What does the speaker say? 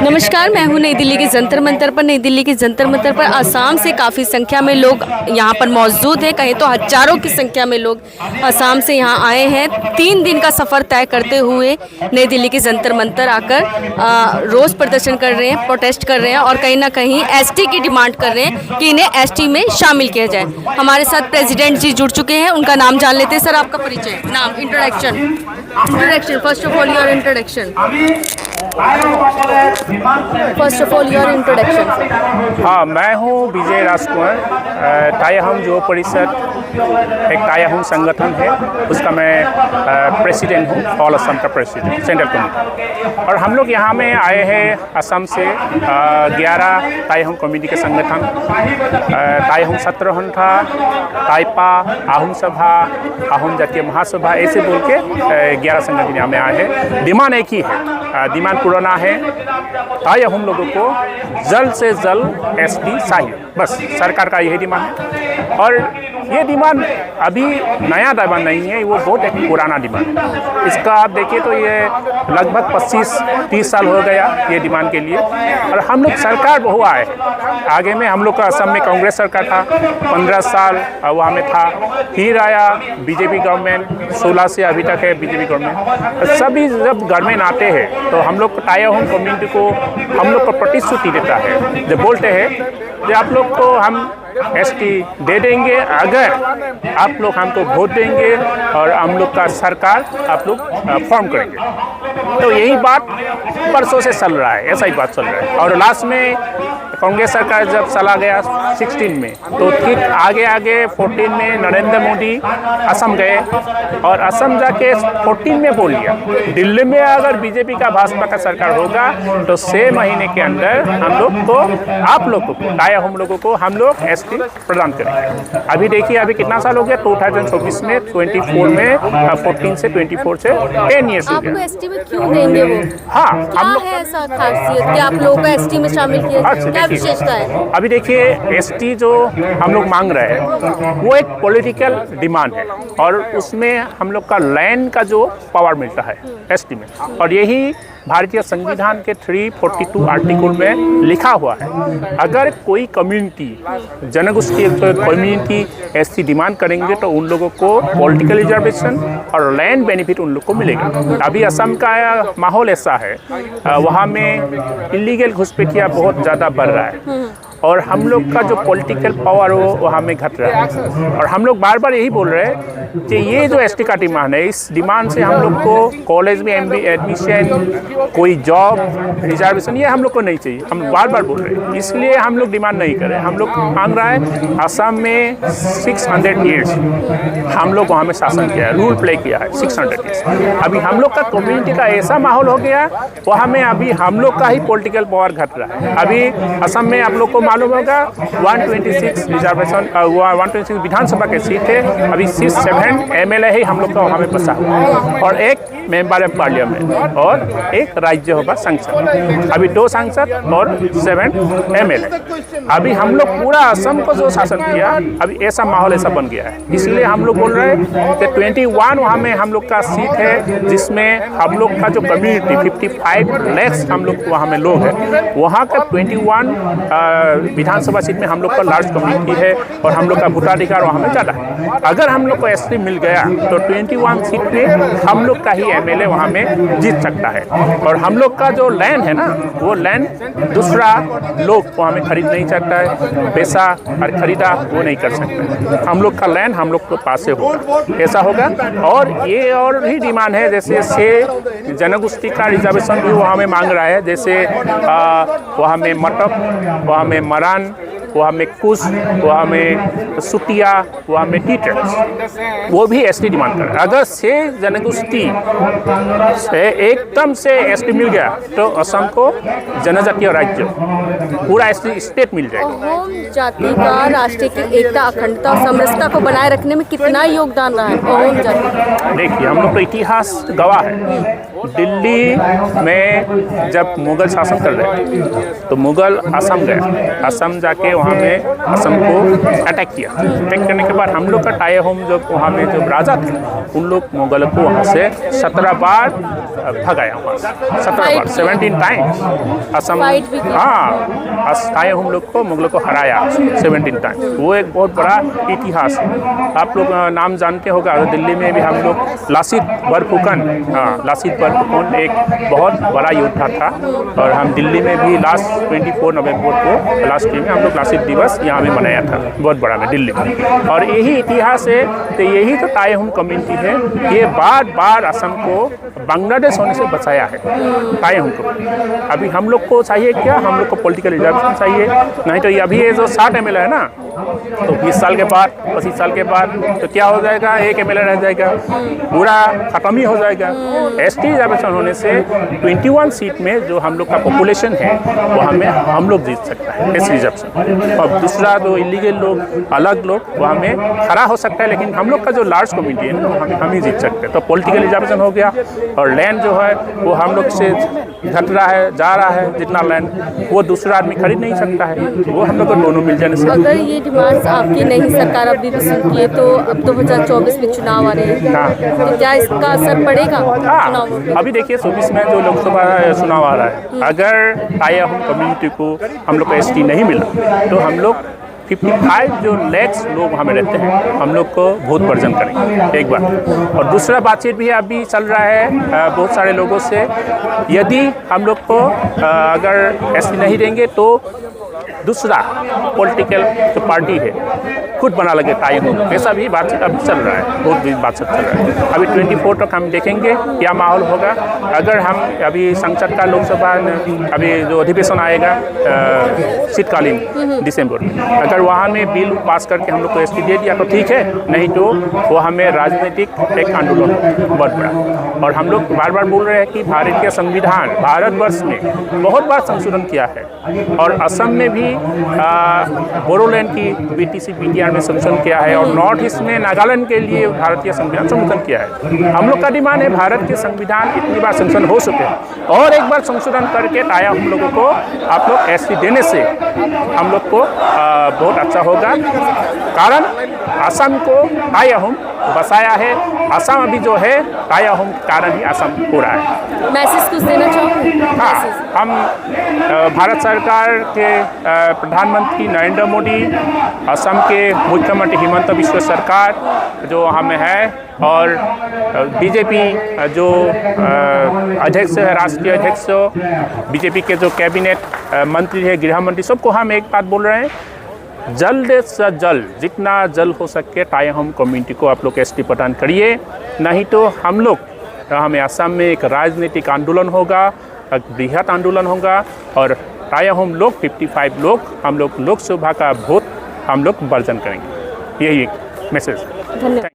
नमस्कार, मैं हूं नई दिल्ली के जंतर मंतर पर। नई दिल्ली के जंतर मंतर पर असम से काफ़ी संख्या में लोग यहां पर मौजूद हैं। कहीं तो हजारों की संख्या में लोग असम से यहां आए हैं 3 दिन का सफ़र तय करते हुए नई दिल्ली के जंतर मंतर आकर रोज़ प्रदर्शन कर रहे हैं, प्रोटेस्ट कर रहे हैं और कहीं ना कहीं एसटी की डिमांड कर रहे हैं कि इन्हें एसटी में शामिल किया जाए। हमारे साथ प्रेसिडेंट जी जुड़ चुके हैं, उनका नाम जान लेते हैं। सर, आपका परिचय, नाम, introduction. First of all your introduction. First of all your introduction. हाँ, मैं हूँ विजय राजकुमार। टायाहम जो परिषद एक टायाहम संगठन है, उसका मैं प्रेसिडेंट हूँ, ऑल असम का प्रेसिडेंट, सेंट्रल कमेटी। और हम लोग यहाँ में आए हैं असम से 11 टायाहम कम्युनिटी के संगठन, टायाहम सत्रहंठा, टाइपा, आहम सभा, आहम जातीय महासभा, ऐसे बोल के 11 संगठन यहाँ में आए हैं। डिमांड एक ही है, डिमांड पुराना है। टायाहम लोगों को जल्द से जल्द एसटी चाहिए, बस सरकार का यही डिमांड है। और ये डिमांड अभी नया डिमांड नहीं है, वो बहुत एक पुराना डिमांड है। इसका आप देखिए तो ये लगभग 25-30 साल हो गया ये डिमांड के लिए। और हम लोग सरकार बहु आए, आगे में हम लोग का असम में कांग्रेस सरकार था 15 साल वहाँ में था, फिर आया बीजेपी गवर्नमेंट, 16 से अभी तक है बीजेपी गवर्नमेंट। सभी जब गवर्नमेंट आते हैं तो हम लोग टायाहम कम्युनिटी को हम लोग को प्रतिश्रुति देता है, जो बोलते हैं कि आप लोग को हम एसटी दे देंगे अगर आप लोग हमको वोट देंगे और हम लोग का सरकार आप लोग फॉर्म करेंगे। तो यही बात परसों से चल रहा है, ऐसा ही बात चल रहा है। और लास्ट में कांग्रेस सरकार जब चला गया 16 में, तो ठीक आगे 14 में नरेंद्र मोदी असम गए और असम जाके 14 में बोल लिया दिल्ली में अगर बीजेपी का भाजपा का सरकार होगा तो 6 महीने के अंदर हम लोग को आप लोगों को टायाहम लोगों को हम लोग एसटी प्रदान करेंगे। अभी देखिए अभी कितना साल हो गया, 2024 में 24 में 14 से 24 से 10 ईयर्स हो गया। आपको एसटी में क्यों देंगे वो? हाँ, क्या है ऐसा खासियत कि आप लोगों को एसटी में शामिल किया? क्या विशेषता है? अभी देखिए एसटी जो हम लोग मांग रहे हैं वो एक पॉलिटिकल डिमांड है और उसमें हम लोग का लैंड का जो पावर मिलता है एसटी में, और यही भारतीय संविधान के 342 आर्टिकल में लिखा हुआ है। अगर कोई कम्युनिटी जनगोष्ठी कम्युनिटी एसटी डिमांड करेंगे तो उन लोगों को पॉलिटिकल रिजर्वेशन और लैंड बेनिफिट उन लोग को मिलेगा। अभी असम का माहौल ऐसा है, वहाँ में इलीगल घुसपैठिया बहुत ज़्यादा बढ़ रहा है और हम लोग का जो पॉलिटिकल पावर वो वहाँ में घट रहा है। और हम लोग बार बार यही बोल रहे हैं कि ये जो एसटी का डिमांड है, इस डिमांड से हम लोग को कॉलेज में एडमिशन, कोई जॉब, रिजर्वेशन, ये हम लोग को नहीं चाहिए। हम बार बार बोल रहे हैं, इसलिए हम लोग डिमांड नहीं कर रहे। हम लोग मांग रहा है, असम में 600 ईयर्स हम लोग वहाँ में शासन किया है, रूल प्ले किया है 600 ईयर्स। अभी हम लोग का कम्युनिटी का ऐसा माहौल हो गया, वहाँ में अभी हम लोग का ही पॉलिटिकल पावर घट रहा है। अभी असम में आप लोग को मालूम होगा 126 रिजर्वेशन 126 विधानसभा के सीट है, अभी 7 एमएलए ही हम लोग का वहाँ में बसा और एक मेंबर ऑफ पार्लियामेंट और एक राज्यसभा सांसद, अभी 2 सांसद और 7 एमएलए। अभी हम लोग पूरा असम को जो शासन किया, अभी ऐसा माहौल ऐसा बन गया है। इसलिए हम लोग बोल रहे हैं कि 21 वहाँ में हम लोग का सीट है, जिसमें हम लोग का जो कम्युनिटी 55 लाख हम लोग वहाँ में लोग हैं, वहाँ का 21 विधानसभा सीट में हम लोग का लार्ज कम्युनिटी है और हम लोग का भोटाधिकार वहाँ में ज़्यादा है। अगर हम लोग को एसटी मिल गया तो 21 सीट पे हम लोग का ही एमएलए वहाँ में जीत सकता है। और हम लोग का जो लैंड है ना, वो लैंड दूसरा लोग वहाँ में खरीद नहीं सकता है, पैसा और खरीदा वो नहीं कर सकता। हम लोग का लैंड हम लोग के पास से होगा, ऐसा होगा। और ये और भी डिमांड है, जैसे 6 जनगोष्ठी का रिजर्वेशन भी वहाँ में मांग रहा है, जैसे वहाँ में मटक, वहाँ में मरान, वहाँ में कुश, वहाँ में सुटिया, वहाँ में टीटर्स, वो भी एसटी डिमांड कर रहे हैं। अगर 6 जनगोष्ठी से एकदम से एसटी मिल गया तो असम को जनजातीय राज्य पूरा एसटी स्टेट मिल जाएगा। अहोम जाति का राष्ट्र की एकता, अखंडता और समरसता को बनाए रखने में कितना योगदान रहा है अहोम जाति? देखिए, हम लोग का इतिहास गवाह है। दिल्ली में जब मुगल शासन कर रहे थे तो मुगल असम गए, असम जाके वहाँ में असम को अटैक किया। अटैक करने के बाद हम लोग का टाई होम जो वहाँ में जो राजा थे उन लोग मुगल को वहाँ से 17 बार भगाया, वहाँ से 17 बार 17 टाइम्स असम, हाँ टाई होम लोग को मुगलों को हराया 17 टाइम्स। वो एक बहुत बड़ा इतिहास है। आप लोग नाम जानते होगा, दिल्ली में भी हम लोग लासित बरफुकन, हाँ लासित बरफुकन एक बहुत बड़ा योद्धा था और हम दिल्ली में भी लास्ट 24 नवंबर को लास्ट में हम लोग लासित दिवस यहाँ में मनाया था, बहुत बड़ा में दिल्ली में। और यही इतिहास है, तो यही तो टाई होम कम्युनिटी है, ये बार बार असम को बांग्लादेश होने से बचाया है टाई होम को। अभी हम लोग को चाहिए क्या, हम लोग को पॉलिटिकल रिजर्वेशन चाहिए, नहीं तो ये अभी ये जो 60 MLA है ना, तो 20 साल के बाद 25 साल के बाद तो क्या हो जाएगा, एक MLA रह जाएगा, पूरा खत्म ही हो जाएगा। ST रिजर्वेशन होने से 21 सीट में जो हम लोग का पॉपुलेशन है वो हमें हम लोग जीत सकता है ST रिजर्वेशन। और दूसरा जो इलीगल लोग अलग लोग वो हमें खड़ा हो सकता है, लेकिन हम लोग का जो लार्ज कम्युनिटी है ना हम ही जीत सकते हैं। तो पॉलिटिकल रिजर्वेशन हो गया और लैंड जो है वो हम लोग से घट रहा है, जा रहा है, जितना लैंड वो दूसरा आदमी खरीद नहीं सकता है, वो हम लोग को दोनों मिल जाने से। अगर ये डिमांड्स आपकी नई सरकार अभी भी सुनती है तो अब 2024 में चुनाव आ रहे हैं, हाँ। तो क्या इसका असर पड़ेगा चुनाव में? अभी देखिए 24 में जो लोकसभा चुनाव आ रहा है, अगर टाई होम कम्युनिटी को हम लोग को ST नहीं मिला तो हम लोग 55 जो लैक्स लोग हमें रहते हैं हम लोग को वोट वर्जन करेंगे एक बार। और दूसरा बातचीत भी अभी चल रहा है बहुत सारे लोगों से, यदि हम लोग को अगर ST नहीं देंगे तो दूसरा पॉलिटिकल जो पार्टी है खुद बना लगे टाई होम, ऐसा भी बातचीत अभी चल रहा है, बहुत भी बातचीत चल रहा है। अभी 24 तक हम देखेंगे क्या माहौल होगा। अगर हम अभी संसद का लोकसभा अभी जो अधिवेशन आएगा शीतकालीन दिसंबर में, अगर वहाँ में बिल पास करके हम लोग को ST दे दिया तो ठीक है, नहीं तो वो हमें राजनीतिक एक आंदोलन बहुत बड़ा। और हम लोग बार बार बोल रहे हैं कि भारतीय संविधान भारतवर्ष में बहुत बार संशोधन किया है और असम में भी बोडोलैंड की BTC BTR में संशोधन किया है और नॉर्थ ईस्ट में नागालैंड के लिए भारतीय संविधान संशोधन किया है। हम लोग का डिमांड है भारत के संविधान इतनी बार संशोधन हो चुके हैं और एक बार संशोधन करके टाई हम लोगों को आप लोग ST देने से हम लोग को बहुत अच्छा होगा। कारण असम को टाई होम बसाया है, असम अभी जो है टाई होम के कारण ही असम हो रहा है। मैसेज कुछ देना चाहोगे? हाँ, हम भारत सरकार के प्रधानमंत्री नरेंद्र मोदी, असम के मुख्यमंत्री हिमंत बिस्व सरकार जो हमें है और BJP जो अध्यक्ष है, राष्ट्रीय अध्यक्ष, BJP के जो कैबिनेट मंत्री है, गृह मंत्री, सबको हम एक बात बोल रहे हैं, जल्द से जल्द जितना जल्द हो सके टाई होम कम्युनिटी को आप लोग ST प्रदान करिए, नहीं तो हमें असम में एक राजनीतिक आंदोलन होगा, एक बृहद आंदोलन होगा और टाई होम लोग 55 लोग हम लोग लोकसभा का वोट हम लोग वर्जन करेंगे। यही एक मैसेज। धन्यवाद।